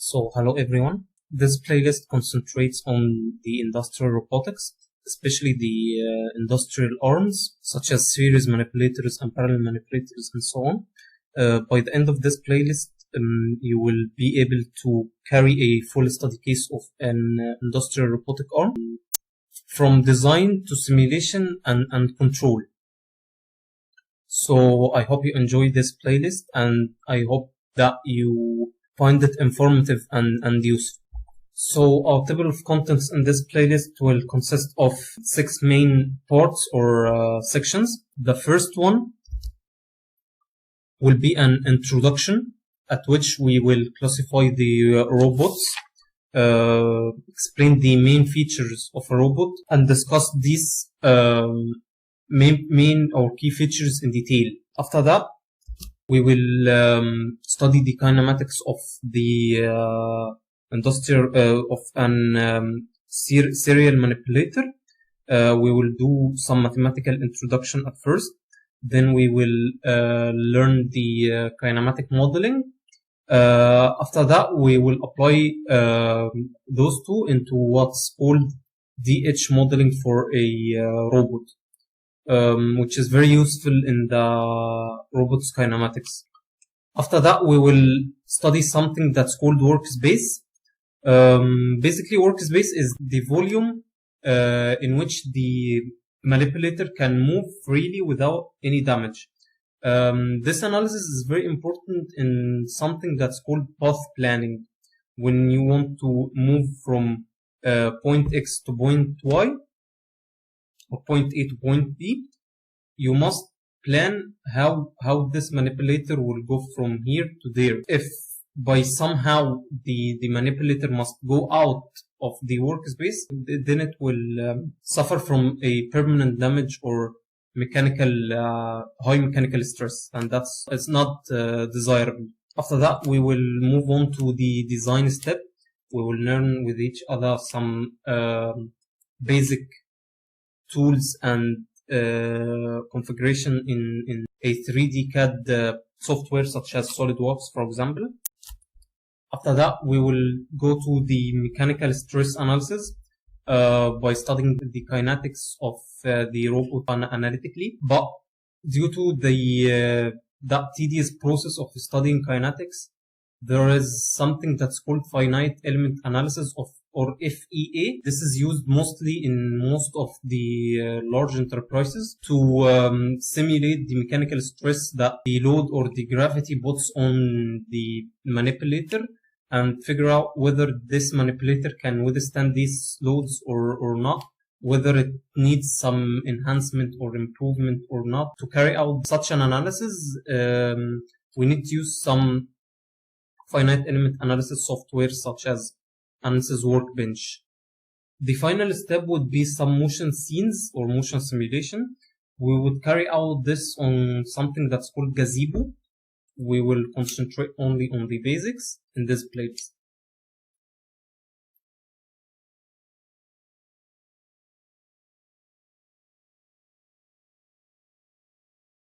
So, hello everyone. This playlist concentrates on the industrial robotics, especially the industrial arms, such as series manipulators and parallel manipulators and so on. By the end of this playlist, you will be able to carry a full study case of an industrial robotic arm, from design to simulation and control. So I hope you enjoy this playlist, and I hope that you find it informative and useful. So our table of contents in this playlist will consist of 6 main parts or sections. The first one will be an introduction, at which we will classify the robots, explain the main features of a robot, and discuss these main or key features in detail. After that, we will study the kinematics of the industrial of an serial manipulator. We will do some mathematical introduction at first. Then we will learn the kinematic modeling. After that, we will apply those two into what's called DH modeling for a robot, which is very useful in the robot's kinematics. After that, we will study something that's called workspace. Basically, workspace is the volume in which the manipulator can move freely without any damage. This analysis is very important in something that's called path planning. When you want to move from point X to point Y, or point A to point B, you must plan how this manipulator will go from here to there. If by somehow the manipulator must go out of the workspace, then it will suffer from a permanent damage or mechanical high mechanical stress, and it's not desirable. After that, we will move on to the design step. We will learn with each other some basic tools and configuration in a 3D CAD software such as SolidWorks, for example. After that, we will go to the mechanical stress analysis by studying the kinetics of the robot analytically. But due to that tedious process of studying kinetics, there is something that's called finite element analysis or FEA. This is used mostly in most of the large enterprises to simulate the mechanical stress that the load or the gravity puts on the manipulator, and figure out whether this manipulator can withstand these loads or not, whether it needs some enhancement or improvement or not. To carry out such an analysis, we need to use some finite element analysis software such as ANSYS Workbench. The final step would be some motion scenes or motion simulation. We would carry out this on something that's called Gazebo. We will concentrate only on the basics in this playlist.